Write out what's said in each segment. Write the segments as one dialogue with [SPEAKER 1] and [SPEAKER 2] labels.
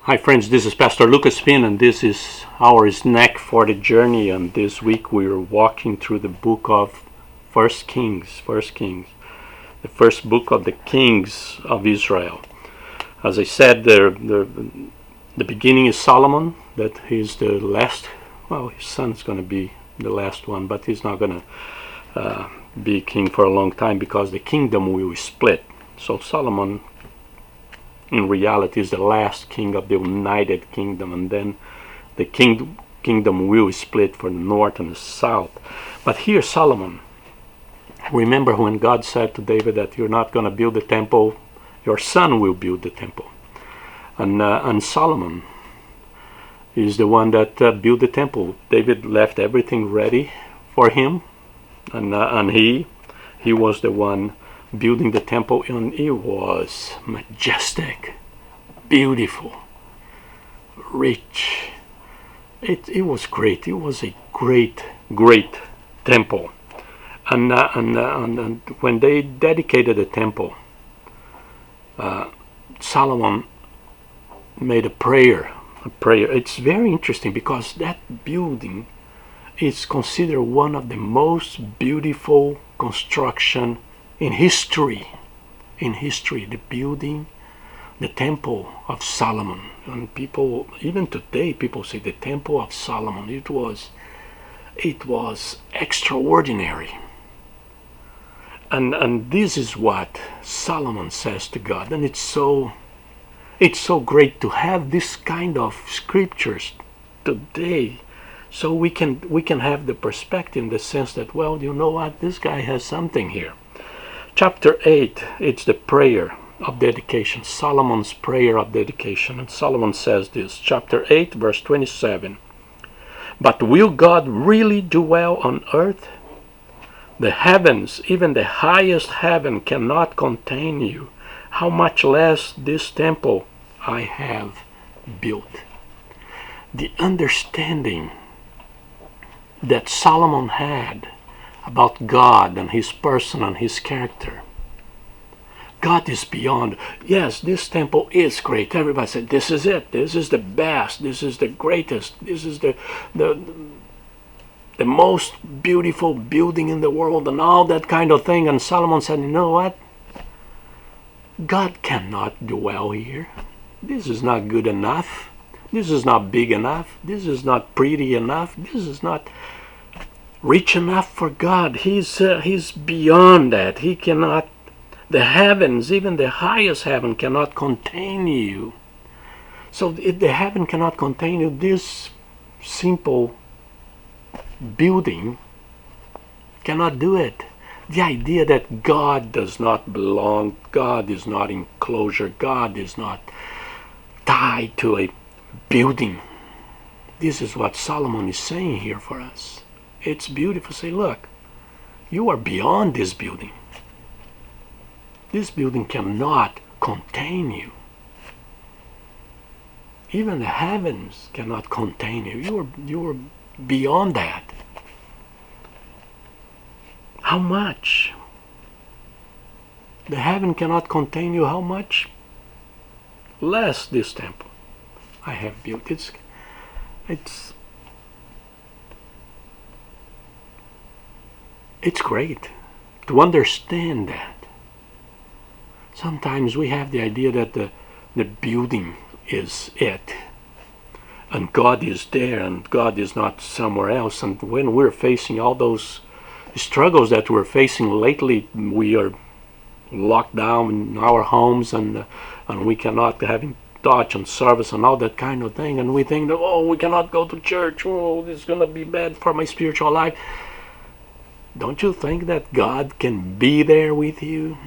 [SPEAKER 1] Hi friends, this is Pastor Lucas Pin, and this is our snack for the journey. And this week we are walking through the book of 1Kings, the first book of the kings of Israel. As I said, the beginning is Solomon, that he's the last. Well, his son is going to be the last one, but he's not going to be king for a long time because the kingdom will split. So Solomon, in reality, is the last king of the United Kingdom, and then the kingdom will split for the north and the south. But here Solomon, remember when God said to David that you're not going to build the temple, your son will build the temple. And Solomon is the one that built the temple. David left everything ready for him, and he was the one building the temple, and it was majestic, beautiful, rich. It was great. It was a great temple. And when they dedicated the temple, Solomon made a prayer. It's very interesting because that building is considered one of the most beautiful construction in history, the building, the Temple of Solomon. And people, even today, people say the Temple of Solomon. It was extraordinary. And this is what Solomon says to God. And it's so great to have this kind of scriptures today, so we can have the perspective in the sense that, well, you know what, this guy has something here. Chapter 8, it's the prayer of dedication, Solomon's prayer of dedication. And Solomon says this, chapter 8, verse 27. But will God really dwell on earth? The heavens, even the highest heaven, cannot contain you. How much less this temple I have built. The understanding that Solomon had about God and his person and his character. God is beyond. Yes, this temple is great. Everybody said, this is it. This is the best. This is the greatest. This is the most beautiful building in the world and all that kind of thing. And Solomon said, you know what? God cannot dwell here. This is not good enough. This is not big enough. This is not pretty enough. This is not rich enough for God. He's beyond that. He cannot. The heavens, even the highest heaven, cannot contain you. So if the heaven cannot contain you, this simple building cannot do it. The idea that God does not belong, God is not enclosure, God is not tied to a building. This is what Solomon is saying here for us. It's beautiful. Say, look, you are beyond this building. This building cannot contain you. Even the heavens cannot contain you. You are beyond that. How much? The heaven cannot contain you. How much less this temple I have built? It's great to understand that. Sometimes we have the idea that the building is it, and God is there, and God is not somewhere else. And when we're facing all those struggles that we're facing lately, we are locked down in our homes, and we cannot have in touch and service and all that kind of thing, and we think that, oh, we cannot go to church, oh, this is going to be bad for my spiritual life. Don't you think that God can be there with you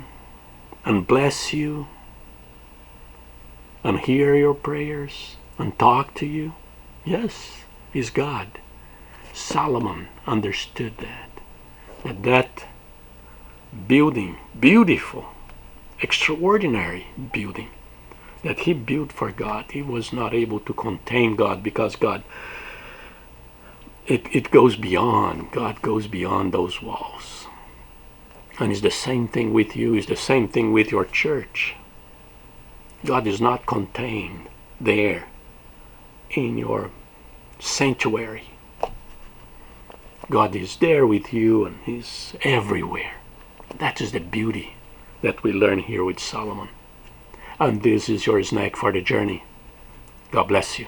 [SPEAKER 1] and bless you and hear your prayers and talk to you? Yes, He's God. Solomon understood that building, beautiful, extraordinary building that he built for God, he was not able to contain God, because God, it goes beyond. God goes beyond those walls. And it's the same thing with you. It's the same thing with your church. God is not contained there in your sanctuary. God is there with you and He's everywhere. That is the beauty that we learn here with Solomon. And this is your snack for the journey. God bless you.